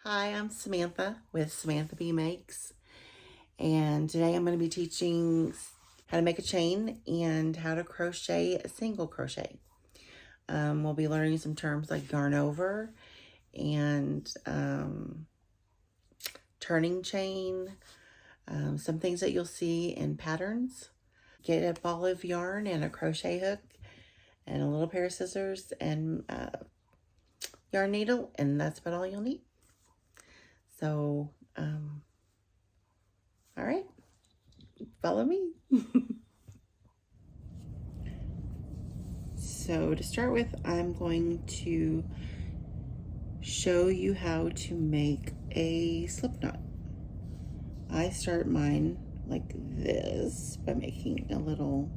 Hi, I'm Samantha with SamanthaBeaMakes, and today I'm going to be teaching how to make a chain and how to crochet a single crochet. We'll be learning some terms like yarn over and turning chain, some things that you'll see in patterns. Get a ball of yarn and a crochet hook and a little pair of scissors and yarn needle, and that's about all you'll need. So, all right, follow me. So to start with, I'm going to show you how to make a slip knot. I start mine like this by making a little,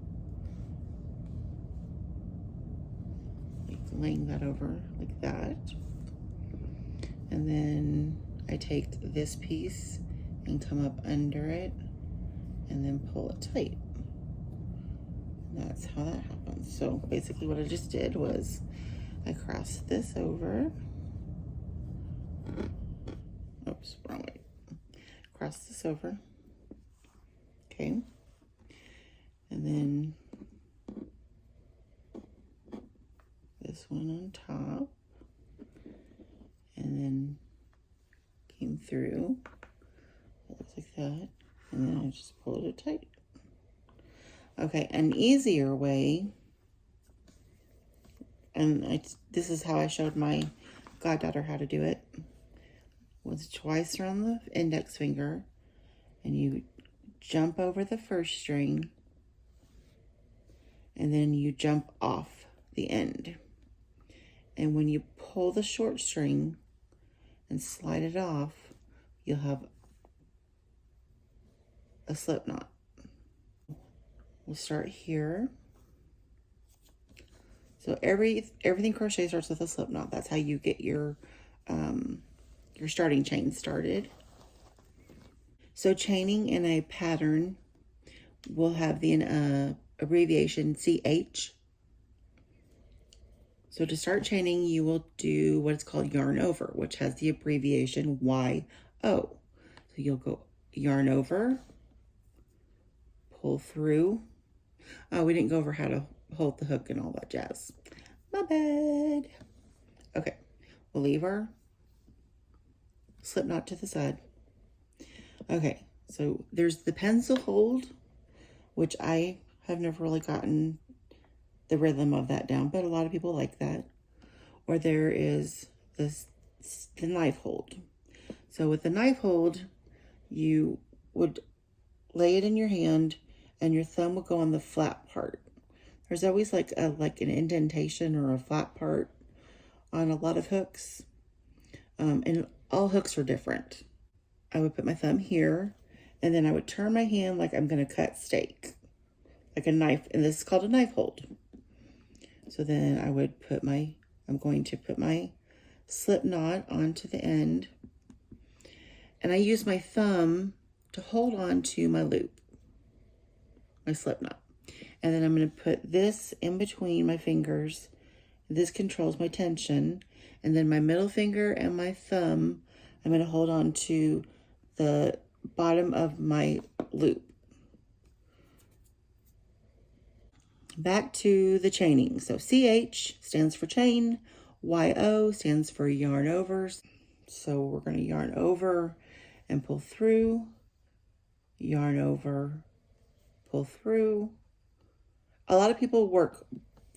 like laying that over like that. And then I take this piece and come up under it and then pull it tight. That's how that happens. So basically what I just did was I crossed this over. Oops, wrong way. Cross this over. Okay. And then this one on top. And then came through. It looks like that. And then I just pulled it tight. Okay, an easier way, and this is how I showed my goddaughter how to do it, was twice around the index finger, and you jump over the first string, and then you jump off the end. And when you pull the short string and slide it off, you'll have a slip knot. We'll start here. So everything crochet starts with a slip knot. That's how you get your starting chain started. So chaining in a pattern will have the abbreviation CH. So to start chaining, you will do what is called yarn over, which has the abbreviation YO. So you'll go yarn over, pull through. Oh, we didn't go over how to hold the hook and all that jazz. My bad. Okay, we'll leave our slip knot to the side. Okay, so there's the pencil hold, which I have never really gotten the rhythm of that down, but a lot of people like that. Or there is the knife hold. So with the knife hold, you would lay it in your hand and your thumb would go on the flat part. There's always like an indentation or a flat part on a lot of hooks. And all hooks are different. I would put my thumb here, and then I would turn my hand like I'm going to cut steak, like a knife, and this is called a knife hold. So then I would I'm going to put my slip knot onto the end, and I use my thumb to hold on to my loop, my slip knot. And then I'm going to put this in between my fingers. This controls my tension. And then my middle finger and my thumb, I'm going to hold on to the bottom of my loop. Back to the chaining. So CH stands for chain. YO stands for yarn over. So we're going to yarn over and pull through. Yarn over, pull through. A lot of people work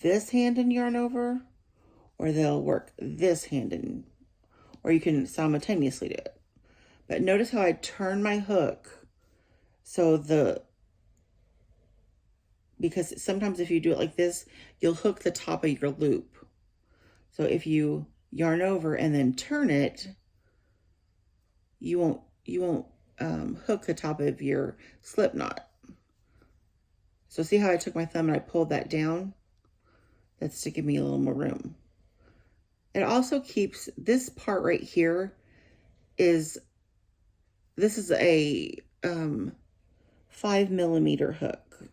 this hand in yarn over, or they'll work this hand in, or you can simultaneously do it. But notice how I turn my hook because sometimes if you do it like this, you'll hook the top of your loop. So if you yarn over and then turn it, you won't hook the top of your slip knot. So see how I took my thumb and I pulled that down? That's to give me a little more room. It also keeps this part right here this is a 5mm hook.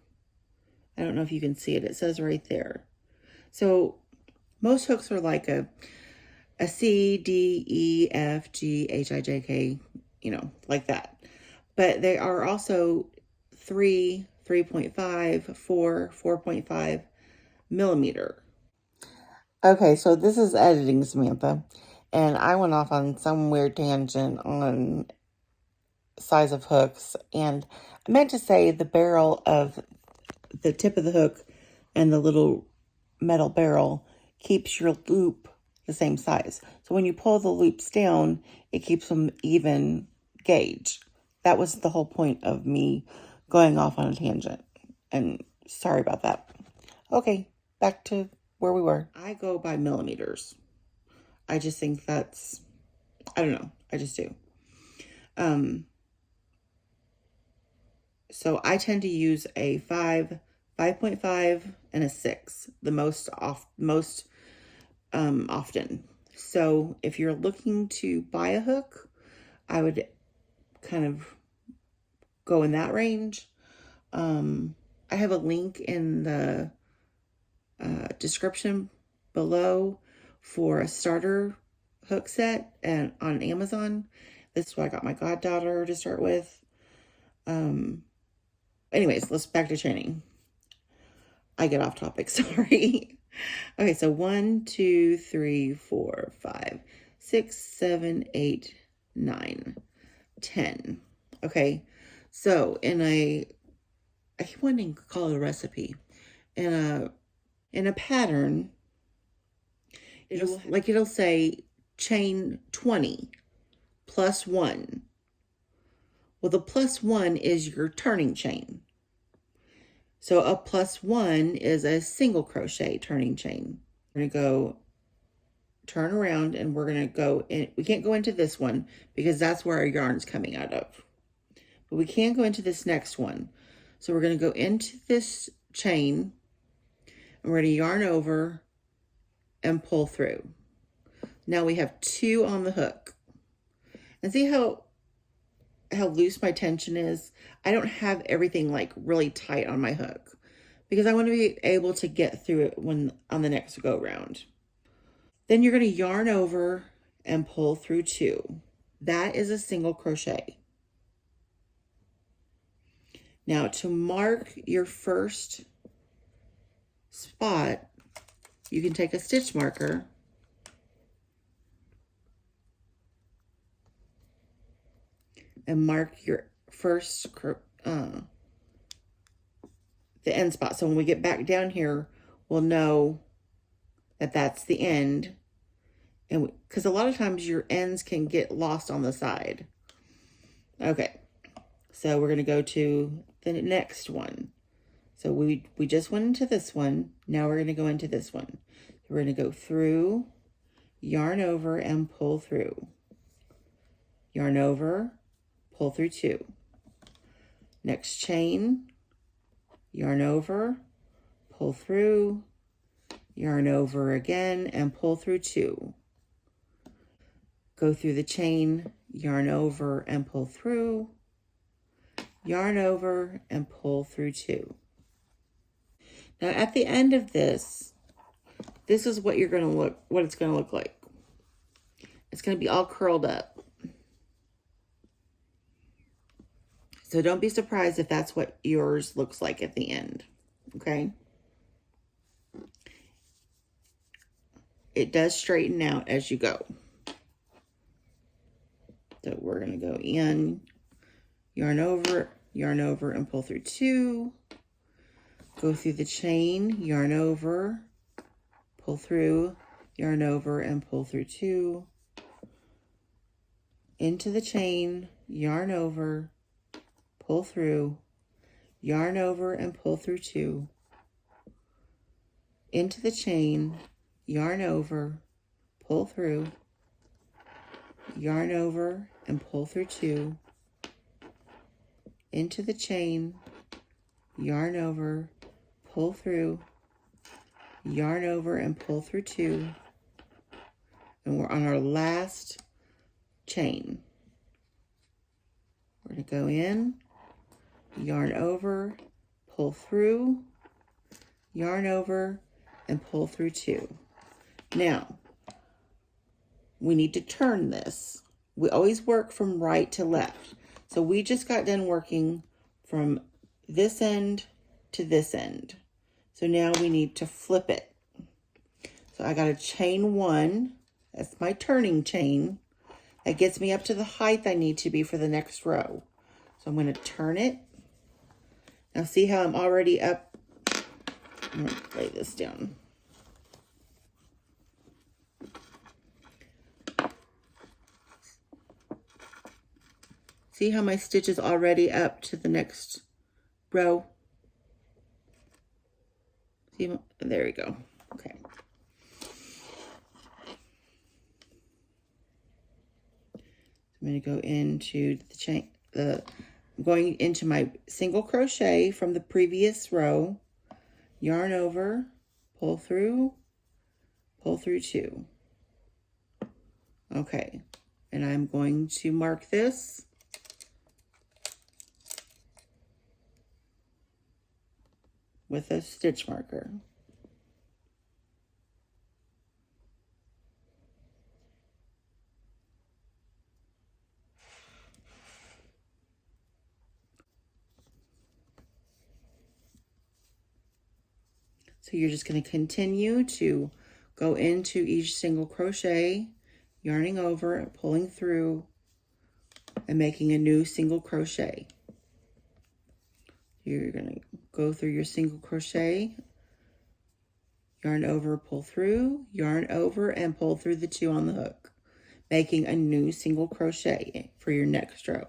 I don't know if you can see it. It says right there. So most hooks are like a C, D, E, F, G, H, I, J, K, you know, like that. But they are also 3, 3.5, 4, 4.5 millimeter. Okay, so this is editing, Samantha, and I went off on some weird tangent on size of hooks, and I meant to say the barrel of the tip of the hook and the little metal barrel keeps your loop the same size. So when you pull the loops down, it keeps them even gauge. That was the whole point of me going off on a tangent. And sorry about that. Okay, back to where we were. I go by millimeters. I just think that's, I don't know. I just do. So I tend to use a 5, 5.5, and a 6, the most often. So if you're looking to buy a hook, I would kind of go in that range. I have a link in the description below for a starter hook set and on Amazon. This is what I got my goddaughter to start with. Anyways, let's back to training. I get off topic, sorry. Okay, so 1, 2, 3, 4, 5, 6, 7, 8, 9, 10. Okay, so I keep wanting to call it a recipe. In a pattern, it'll say chain 20 plus 1. Well, the plus 1 is your turning chain. So a plus 1 is a single crochet turning chain. We're going to go turn around and we're going to go in. We can't go into this one because that's where our yarn's coming out of. But we can go into this next one. So we're going to go into this chain and we're going to yarn over and pull through. Now we have 2 on the hook. And see how loose my tension is? I don't have everything like really tight on my hook because I want to be able to get through it when on the next go round. Then you're going to yarn over and pull through 2. That is a single crochet. Now to mark your first spot, you can take a stitch marker and mark your first the end spot. So when we get back down here, we'll know that that's the end. And because a lot of times your ends can get lost on the side. Okay, so we're going to go to the next one. So we just went into this one. Now we're going to go into this one. We're going to go through, yarn over, and pull through. Yarn over, pull through 2. Next chain, yarn over, pull through, yarn over again, and pull through 2. Go through the chain, yarn over and pull through, yarn over and pull through 2. Now at the end of this is what it's going to look like. It's going to be all curled up. So don't be surprised if that's what yours looks like at the end, okay? It does straighten out as you go. So we're going to go in, yarn over, and pull through 2. Go through the chain, yarn over, pull through, yarn over, and pull through 2. Into the chain, yarn over, pull through, yarn over, and pull through 2. Into the chain, yarn over, pull through, yarn over, and pull through 2. Into the chain, yarn over, pull through, yarn over, and pull through 2. And we're on our last chain. We're going to go in, yarn over, pull through, yarn over, and pull through 2. Now, we need to turn this. We always work from right to left. So we just got done working from this end to this end. So now we need to flip it. So I got a chain 1. That's my turning chain. That gets me up to the height I need to be for the next row. So I'm going to turn it. Now see how I'm already up. I'm going to lay this down. See how my stitch is already up to the next row? See, there we go. Okay. I'm going to go into the chain, I'm going into my single crochet from the previous row, yarn over, pull through 2. Okay, and I'm going to mark this. With a stitch marker. So you're just going to continue to go into each single crochet, yarning over, pulling through, and making a new single crochet. You're going to go through your single crochet, yarn over, pull through, yarn over, and pull through the 2 on the hook, making a new single crochet for your next row.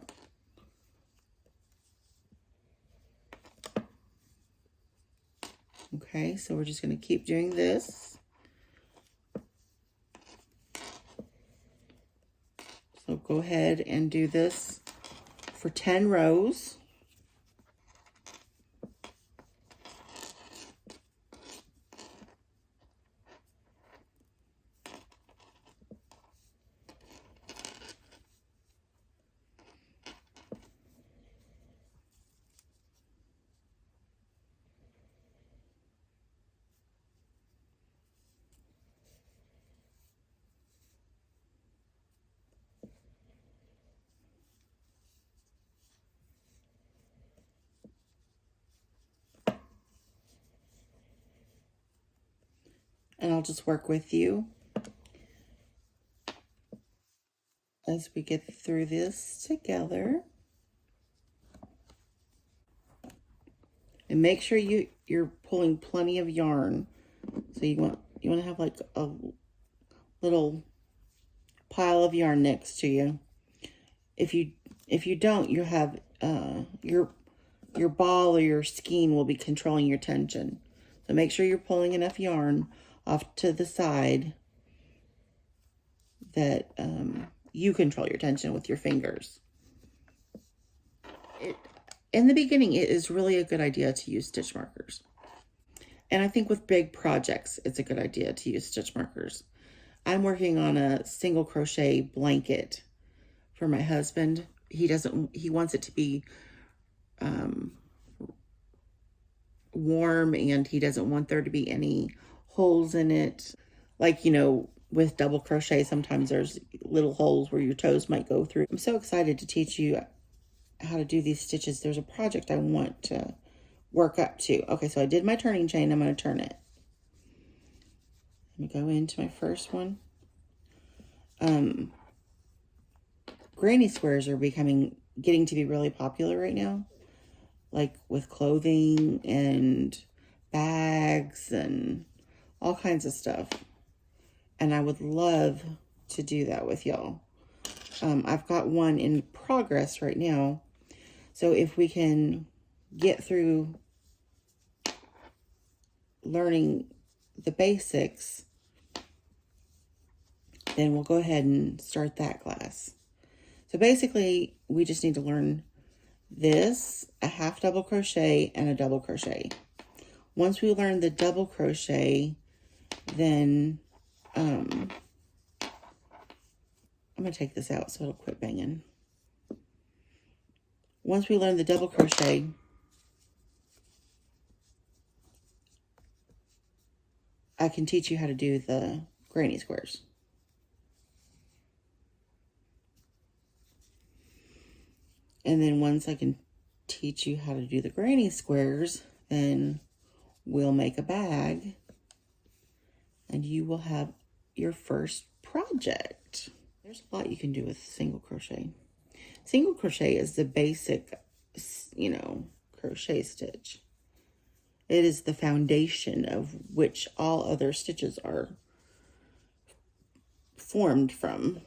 Okay, so we're just going to keep doing this. So go ahead and do this for 10 rows. And I'll just work with you as we get through this together. And make sure you're pulling plenty of yarn. So you want to have like a little pile of yarn next to you. If you don't, you have your ball or your skein will be controlling your tension. So make sure you're pulling enough yarn off to the side that you control your tension with your fingers. In the beginning, it is really a good idea to use stitch markers. And I think with big projects, it's a good idea to use stitch markers. I'm working on a single crochet blanket for my husband. He wants it to be warm, and he doesn't want there to be any holes in it. Like, with double crochet, sometimes there's little holes where your toes might go through. I'm so excited to teach you how to do these stitches. There's a project I want to work up to. Okay, so I did my turning chain. I'm going to turn it. Let me go into my first one. Granny squares are getting to be really popular right now, like with clothing and bags and all kinds of stuff. And I would love to do that with y'all. I've got one in progress right now. So if we can get through learning the basics, then we'll go ahead and start that class. So basically, we just need to learn this, a half double crochet, and a double crochet. Once we learn the double crochet, then I'm going to take this out so it'll quit banging. Once we learn the double crochet, I can teach you how to do the granny squares. And then once I can teach you how to do the granny squares, then we'll make a bag and you will have your first project. There's a lot you can do with single crochet. Single crochet is the basic, you know, crochet stitch. It is the foundation of which all other stitches are formed from.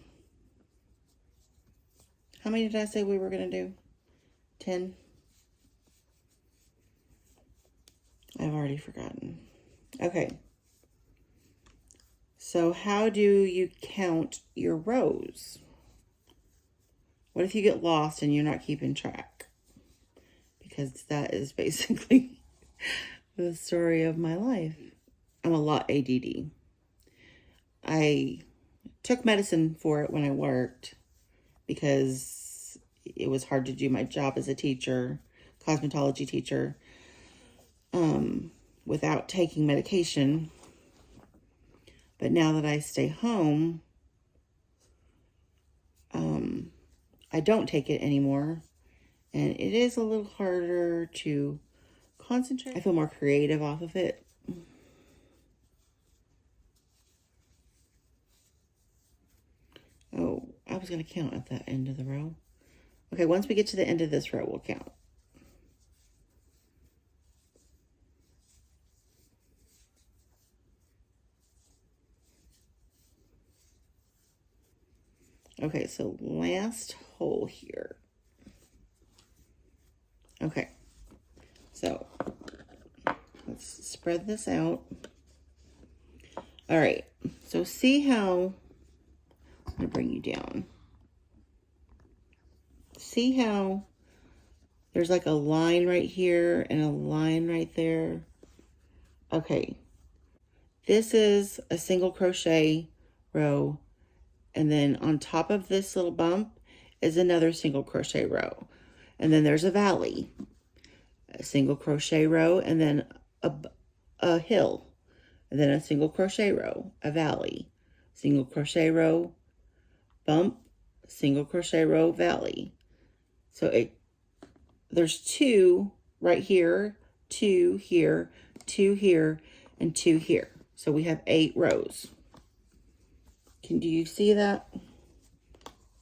How many did I say we were going to do? 10? I've already forgotten. Okay. So how do you count your rows? What if you get lost and you're not keeping track? Because that is basically the story of my life. I'm a lot ADD. I took medicine for it when I worked because it was hard to do my job as a teacher, cosmetology teacher, without taking medication. But now that I stay home, I don't take it anymore. And it is a little harder to concentrate. I feel more creative off of it. Oh, I was going to count at that end of the row. Okay, once we get to the end of this row, we'll count. Okay, so last hole here. Okay, so let's spread this out. All right, so see how, I'm gonna bring you down. See how there's like a line right here and a line right there? Okay, this is a single crochet row, and then on top of this little bump is another single crochet row. And then there's a valley, a single crochet row, and then a hill, and then a single crochet row, a valley, single crochet row, bump, single crochet row, valley. So there's 2 right here, 2 here, 2 here, and 2 here. So we have 8 rows. Do you see that?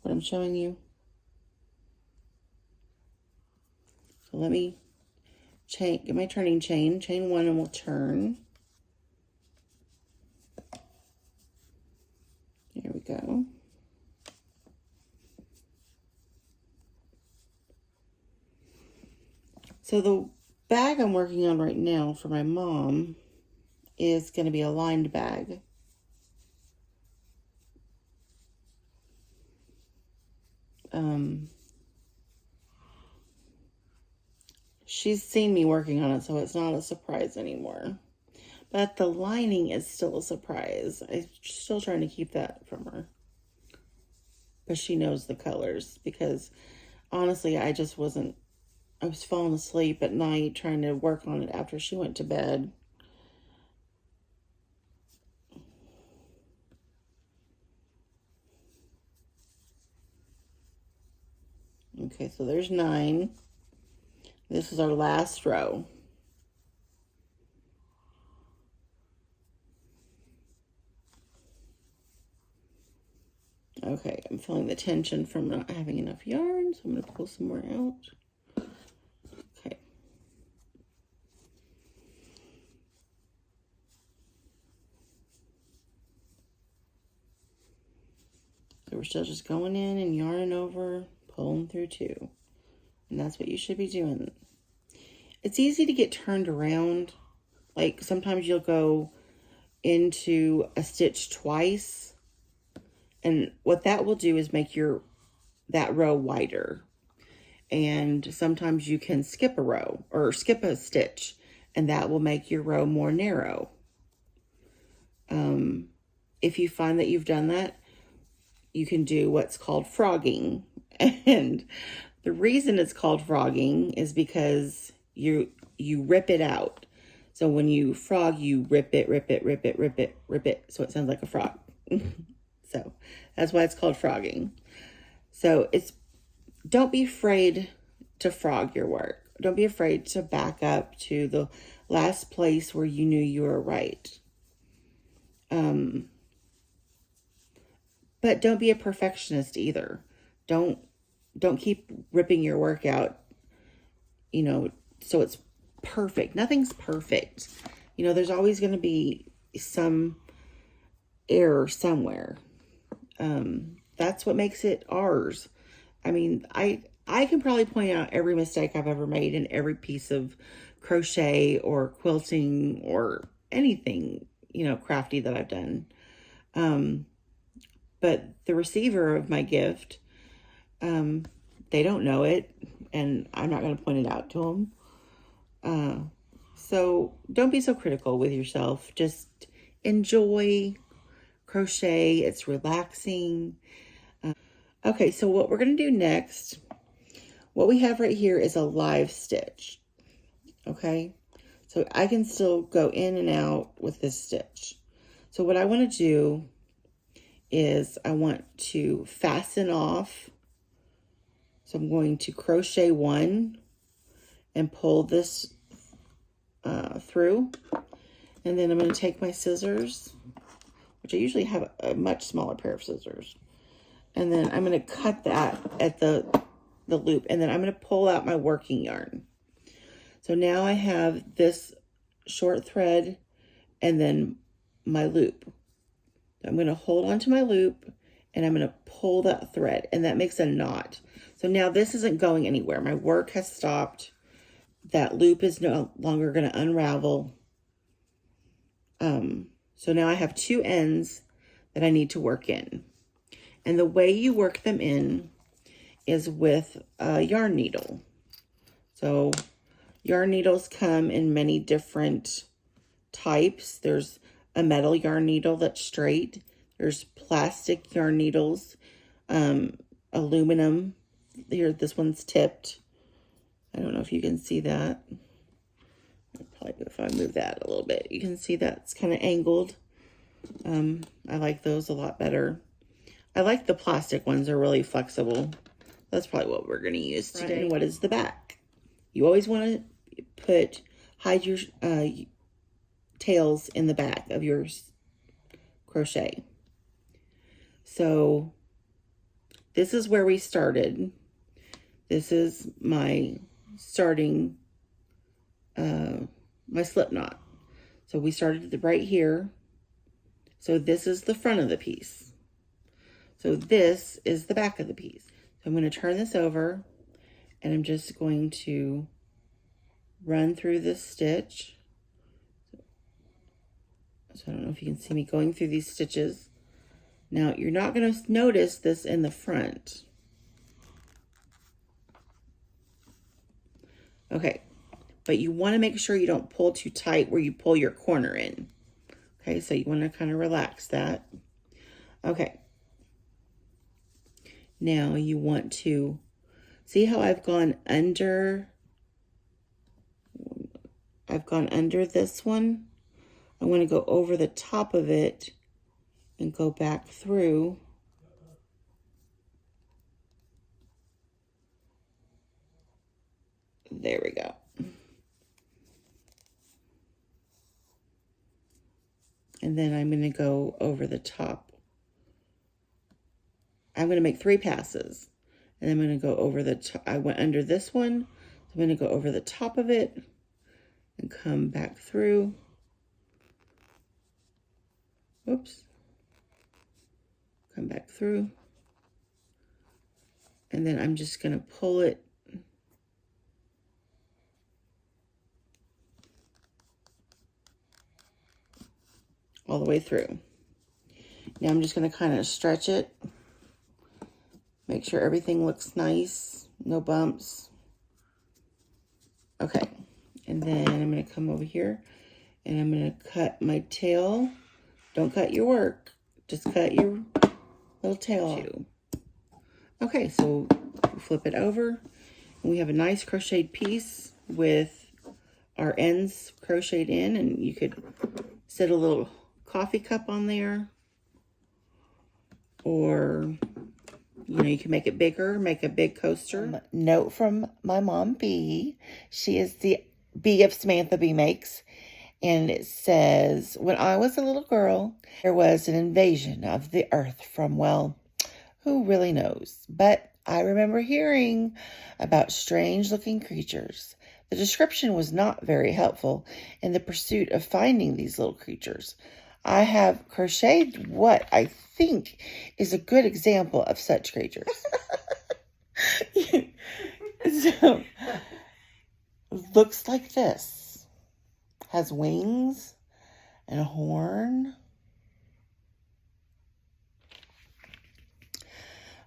What I'm showing you? So let me get my turning chain 1, and we'll turn. There we go. So the bag I'm working on right now for my mom is going to be a lined bag. She's seen me working on it, so it's not a surprise anymore. But the lining is still a surprise. I'm still trying to keep that from her. But she knows the colors because honestly, I was falling asleep at night trying to work on it after she went to bed. Okay, so there's 9. This is our last row. Okay, I'm feeling the tension from not having enough yarn, so I'm going to pull some more out. Okay. So we're still just going in and yarning over, pulling through 2. And that's what you should be doing. It's easy to get turned around. Like sometimes you'll go into a stitch twice. And what that will do is make that row wider. And sometimes you can skip a row or skip a stitch, and that will make your row more narrow. If you find that you've done that, you can do what's called frogging. And the reason it's called frogging is because you rip it out. So when you frog, you rip it, rip it, rip it, rip it, rip it. So it sounds like a frog. So that's why it's called frogging. So it's don't be afraid to frog your work. Don't be afraid to back up to the last place where you knew you were right. But don't be a perfectionist either. Don't keep ripping your work out, you know, so it's perfect. Nothing's perfect. You know, there's always going to be some error somewhere. That's what makes it ours. I mean, I can probably point out every mistake I've ever made in every piece of crochet or quilting or anything, you know, crafty that I've done. But the receiver of my gift, they don't know it, and I'm not going to point it out to them. So don't be so critical with yourself. Just enjoy crochet. It's relaxing. Okay, so what we're going to do next, what we have right here is a live stitch. Okay, so I can still go in and out with this stitch. So what I want to do is I want to fasten off. So I'm going to crochet one and pull this through. And then I'm going to take my scissors, which I usually have a much smaller pair of scissors. And then I'm going to cut that at the loop. And then I'm going to pull out my working yarn. So now I have this short thread and then my loop. I'm going to hold onto my loop and I'm going to pull that thread, and that makes a knot. So now this isn't going anywhere. My work has stopped. That loop is no longer going to unravel. So now I have two ends that I need to work in. And the way you work them in is with a yarn needle. So yarn needles come in many different types. There's a metal yarn needle that's straight. There's plastic yarn needles, aluminum. Here, this one's tipped. I don't know if you can see that. Probably if I move that a little bit, you can see that's kind of angled. I like those a lot better. I like the plastic ones. They're really flexible. That's probably what we're going to use today. And what is the back? You always want to hide your tails in the back of your crochet. So this is where we started. This is my starting, my slip knot. So we started right here. So this is the front of the piece. So this is the back of the piece. So I'm going to turn this over and I'm just going to run through this stitch. So I don't know if you can see me going through these stitches. Now you're not going to notice this in the front. Okay, but you want to make sure you don't pull too tight where you pull your corner in. Okay, so you want to kind of relax that. Okay. Now you want to see how I've gone under this one. I want to go over the top of it and go back through. There we go. And then I'm going to go over the top. I'm going to make 3 passes. And I'm going to go over the top. I went under this one. I'm going to go over the top of it and come back through. Oops. Come back through. And then I'm just going to pull it all the way through. Now I'm just going to kind of stretch it. Make sure everything looks nice. No bumps. Okay. And then I'm going to come over here and I'm going to cut my tail. Don't cut your work. Just cut your little tail off. Okay, so flip it over. And we have a nice crocheted piece with our ends crocheted in. And you could set a little coffee cup on there. Or, You know, you can make it bigger, make a big coaster. Note from my mom, Bee. She is the Bee of SamanthaBeaMakes. And it says, when I was a little girl, there was an invasion of the earth from, well, who really knows? But I remember hearing about strange-looking creatures. The description was not very helpful in the pursuit of finding these little creatures. I have crocheted what I think is a good example of such creatures. So, looks like this. Has wings and a horn.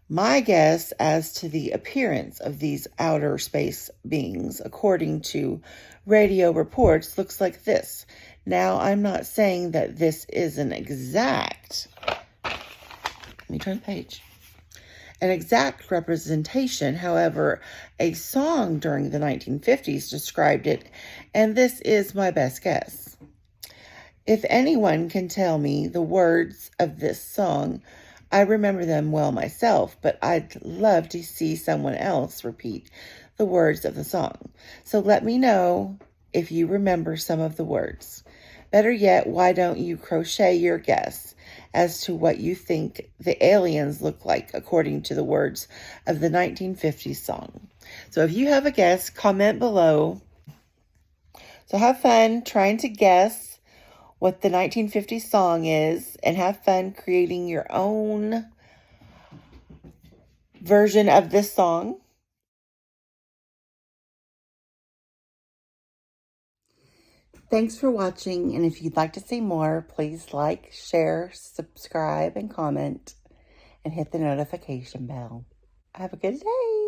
My guess as to the appearance of these outer space beings, according to radio reports, looks like this. Now, I'm not saying that this is an exact, let me turn the page, an exact representation. However, a song during the 1950s described it, and this is my best guess. If anyone can tell me the words of this song, I remember them well myself, but I'd love to see someone else repeat the words of the song. So let me know if you remember some of the words. Better yet, why don't you crochet your guess as to what you think the aliens look like according to the words of the 1950s song. So if you have a guess, comment below. So have fun trying to guess what the 1950s song is, and have fun creating your own version of this song. Thanks for watching, and if you'd like to see more, please like, share, subscribe, and comment, and hit the notification bell. Have a good day.